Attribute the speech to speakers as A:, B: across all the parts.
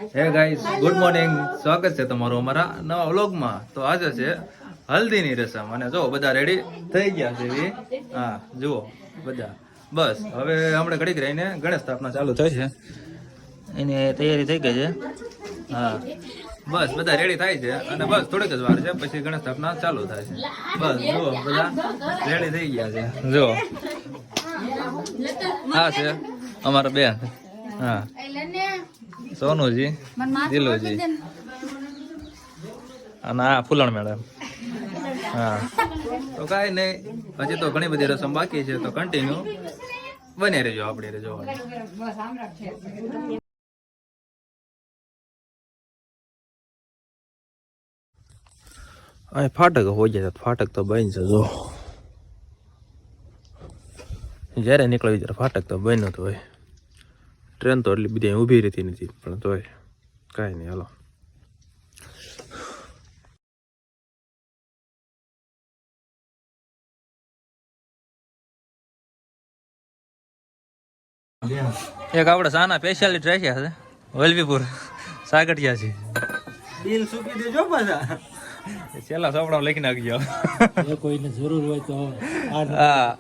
A: હે guys, good morning. સ્વાગત છે તમારું અમારા નવા વ્લોગમાં. તો આજે છે હલ્દીની રસમ અને જો બધા રેડી થઈ ગયા છે. હા જુઓ બધા. બસ હવે આપણે ઘડીક રહીને ગણેશ સ્થાપના ચાલુ થઈ છે, એની તૈયારી થઈ ગઈ છે. હા બસ બધા રેડી થાય છે અને બસ થોડીક જ વાર છે પછી ગણેશ સ્થાપના ચાલુ થાય છે. બસ જુઓ બધા રેડી થઈ ગયા છે. જુઓ હા છે અમારા બેન. હા સોનુજી, દિલુજી અને આ ફૂલણ મેડમ. હા તો કાંઈ નહીં, હજી તો ઘણી બધી રસમ બાકી છે, તો કન્ટિન્યુ બની રહેજો આપણે જોવાની. ફાટક હોય જાય, ફાટક તો બની છે. જો જ્યારે નીકળવી ત્યારે ફાટક તો બન્યું તો હોય. ટ્રેન તો એટલી બધી ઊભી રહેતી નથી, પણ તોય કાંઈ નહીં. હાલો એક આપણે સાના સ્પેશિયાલિટી રાખ્યા છે વલભીપુર સાગઠિયા છે. બિલ સૂકી દેજો પાછા, છેલ્લા સોપડા લખી નાખજો. કોઈને જરૂર હોય તો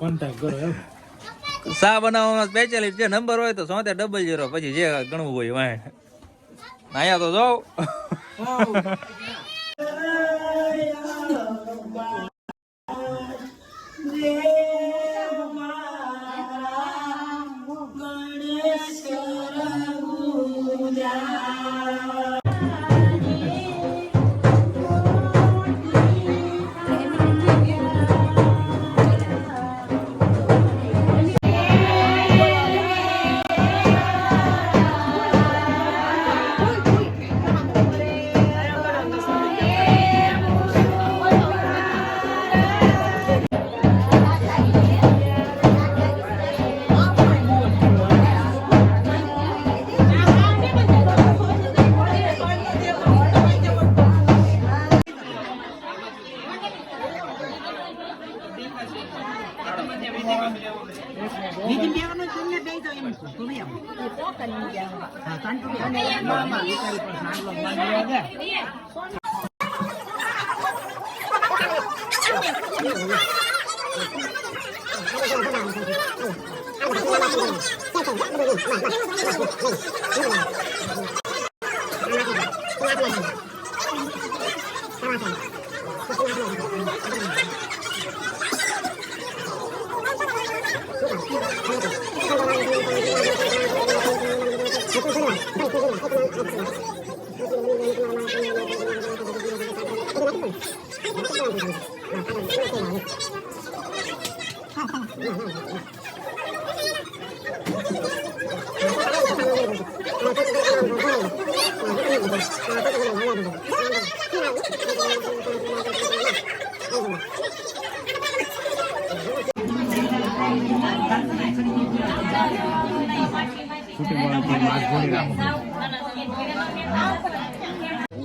A: કોન્ટેક્ટ કરો. સા બનાવવામાં સ્પેશિયાલિટી છે, નંબર હોય તો 7000 પછી જે ગણવું હોય વાય અહીંયા તો જાઓ.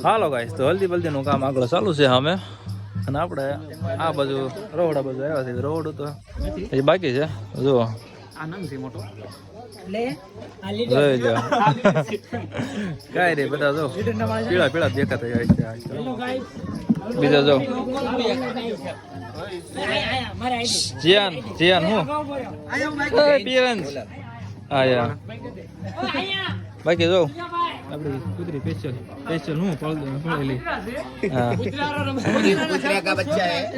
A: હાલો ગાઈસ, તો હલ્દી બલ્દી નું કામ આગળ ચાલુ છે અમે, અને આપણે આ બાજુ રોડ બાજુ આવ્યા છે. રોડ તો એ બાકી છે. જુઓ કઈ નઈ, બધા જો પીળા પીળા દેખાતા જાય છે. બીજા જો જીયાન જીયાન હું આયા બાકી જો આપડી કુતરી સ્પેશિયલ હું પડેલી.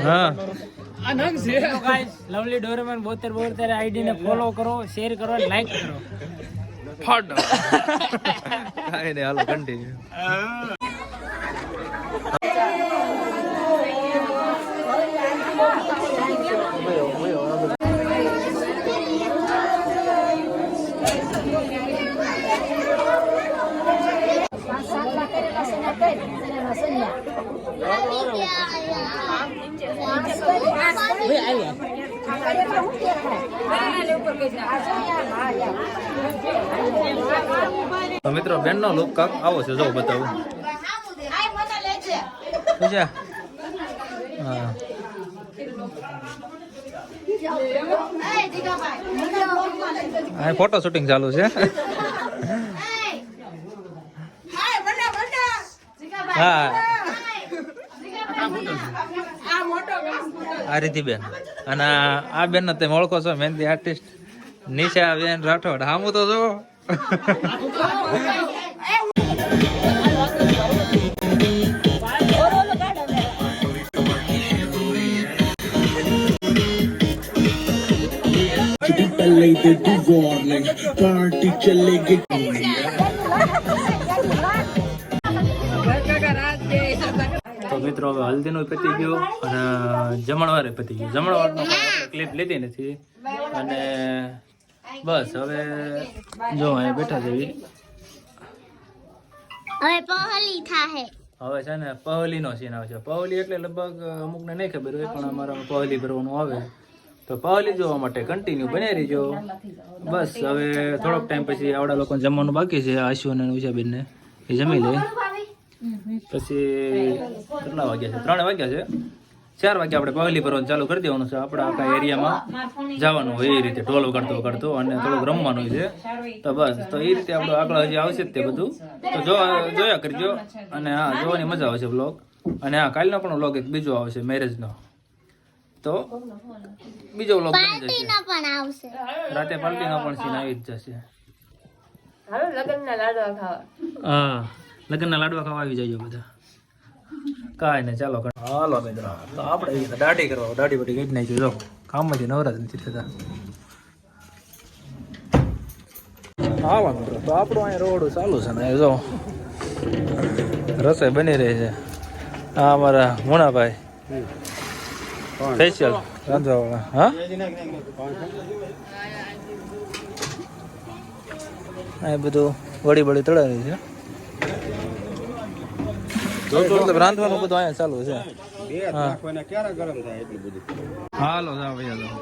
A: હા
B: લવલી ડોરેમોન 72 આઈડી ને ફોલો કરો, શેર કરો, લાઈક કરો.
A: ફાડ કાઈ નઈ, હાલો કન્ટિન્યુ. તો મિત્રો બેન નો લુક કાક આવો છે, જો બતાવું. હા ફોટો શૂટિંગ ચાલુ છે. હા આ રીતિબેન અને આ બેન ને તમે ઓળખો છો મહેંદી આર્ટિસ્ટ નિશા બેન રાઠોડ હામું તો જો
C: पार्टी चलेगी
A: તો મિત્રો હવે હલ્દીનું પતી ગયું અને જમણવારે પતી ગયું જમણવારનો આપણે ક્લિપ લીધી નથી અને બસ હવે જો અહીંયા બેઠા છે
D: હવે પહોળી થાહે
A: હવે છે ને પહલીનો સીન આવે છે પહલી એટલે લગભગ અમુકને નહીં ખબર હોય પણ અમારા પહલી ભરવાનું આવે તો પહલી જોવા માટે કન્ટિન્યુ બની રહીજો બસ હવે થોડોક ટાઈમ પછી આવડા લોકોને જમવાનું બાકી છે આશુ અને ઉષાબેનને એ જમી લે પછી કેટલા વાગ્યા છે 3 વાગ્યા છે 4 વાગ્યા આપણે પહલી ભરવાનું ચાલુ કરી દેવાનું છે આપણે આખા એરિયામાં જવાનું હોય એ રીતે ઢોલ વગાડતો અને થોડુંક રમવાનું છે તો બસ તો એ રીતે આપણું આગળ હજી આવશે જ તે બધું તો જોયા કરજો અને હા જોવાની મજા આવશે વ્લોગ અને હા કાલનો પણ વ્લોગ એક બીજો આવશે મેરેજનો તો બીજો વ્લોગ બની જશે
D: પાર્ટીનો પણ આવશે
A: રાતે પાર્ટીનો પણ સીન આવી જ જશે
E: હાલો લગ્નના લાડવા ખાવા
A: હા લગ્નના લાડવા ખાવા આવી જજો બધા કાંઈ ને ચાલો હાલો મિત્રો તો આપણે દાઢી કરવા દાઢી બધી ગઈ નાખી જો કામમાંથી નવરાજ નથી થતા હાલો મિત્રો તો આપણું અહીંયા રોડ ચાલુ છે ને જો રસોઈ બની રહી છે આ અમારા મોણાભાઈ સ્પેશિયલ રાંધવાવાળા હા આ બધું વળી તળાવી છે મતલબ રાંધવાનું બધું અહીંયા ચાલુ છે હાલો જાઓ ભૈયા જાઓ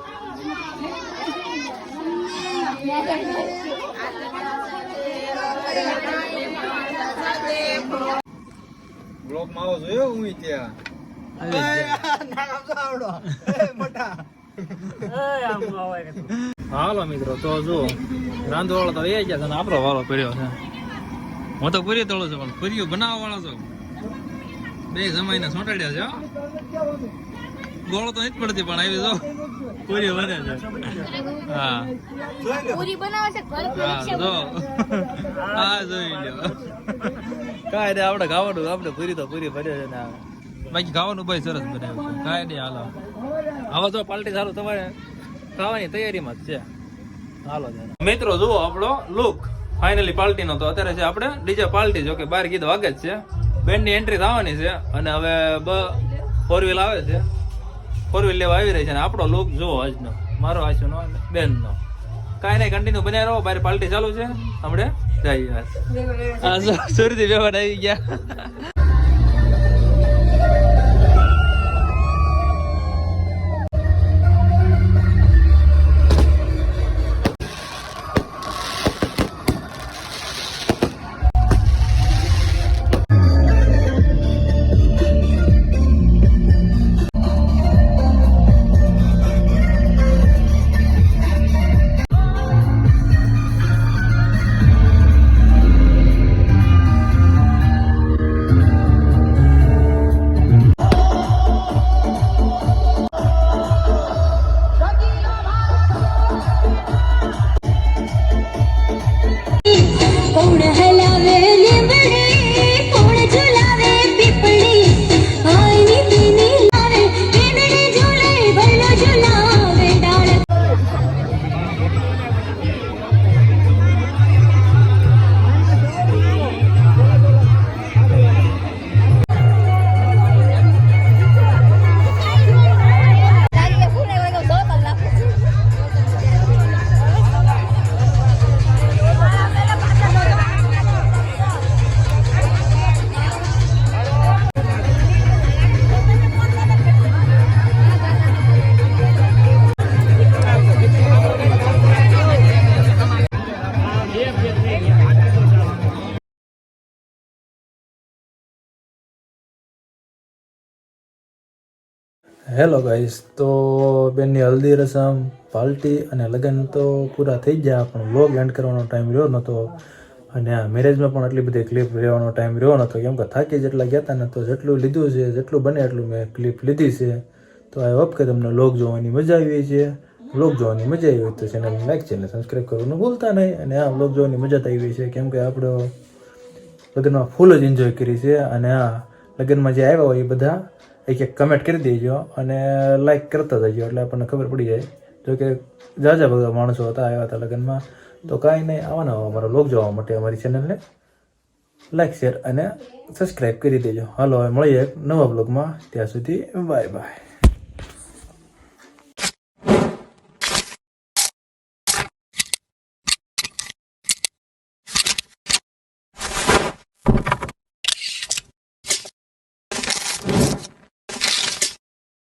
F: બ્લોક માં આવો જોયો હું ત્યાં
A: હાલો મિત્રો તો જો રાંધવાળો તો એ ગયા છે ને આપણો વાળો પડ્યો છે હું તો પૂરી તળું છું પણ પૂરીઓ બનાવવા વાળો છું બે જમાઈને સોંટાડ્યા છે ગોળો તો નથી પડતી પણ આવી જો પૂરી બને છે હા
D: પૂરી બનાવે છે
A: હા જો હા જોઈ લ્યો કાંઈ નહીં આપણે ખાવાનું આપણે પૂરી તો પૂરી બને છે ને બાકી ખાવાનું ભાઈ સરસ બનાવ્યું છે કાંઈ નહીં હાલો હવે જો પાર્ટી સારું તમારે ખાવાની તૈયારીમાં જ છે હાલો મિત્રો જુઓ આપણો લુક ફાઇનલી પાર્ટીનો તો અત્યારે છે આપણે ડીજે પાર્ટી જો કે 12 ગીત વાગે જ છે બેન્ડની એન્ટ્રી થવાની છે અને હવે 4 વ્હીલ આવે છે 4 વ્હીલ લેવા આવી રહી છે અને આપણો લુક જુઓ આજનો મારો આશુનો બેનનો કાંઈ નહીં કન્ટિન્યુ બન્યા રહો બહાર પાર્ટી ચાલુ છે આપણે જઈએ હા સુરતી વ્યવહાર આવી ગયા હેલો ગાઈસ તો બેનની હલ્દી રસમ પાર્ટી અને લગ્ન તો પૂરા થઈ ગયા પણ વ્લોગ એન્ડ કરવાનો ટાઈમ રહ્યો નહોતો
G: અને આ મેરેજમાં પણ આટલી બધી ક્લિપ લેવાનો ટાઈમ રહ્યો નહોતો, કેમ કે થાકી જેટલા ગયા હતા ને તો જેટલું લીધું છે, જેટલું બને એટલું મેં ક્લિપ લીધી છે. તો આઈ હોપ કે તમને વ્લોગ જોવાની મજા આવી છે. વ્લોગ જોવાની મજા આવી હોય તો ચેનલ લાઈક છે અને સબસ્ક્રાઈબ કરવાનું ભૂલતા નહીં. અને આ વ્લોગ જોવાની મજા તો આવી છે, કેમ કે આપણે લગ્નમાં ફૂલ જ એન્જોય કરી છે. અને આ લગ્નમાં જે આવ્યા હોય એ બધા એક કમેન્ટ કરી દેજો અને લાઈક કરતા જજો, એટલે આપણને ખબર પડી જાય. જો કે જાજા બધા માણસો હતા આવ્યા હતા લગ્નમાં. તો કાંઈ નહીં, આવવાના અમારો વ્લોગ જોવા માટે અમારી ચેનલને લાઈક શેર અને સબસ્ક્રાઈબ કરી દેજો. હાલો હવે મળીએ એક નવા વ્લોગમાં. ત્યાં સુધી બાય બાય.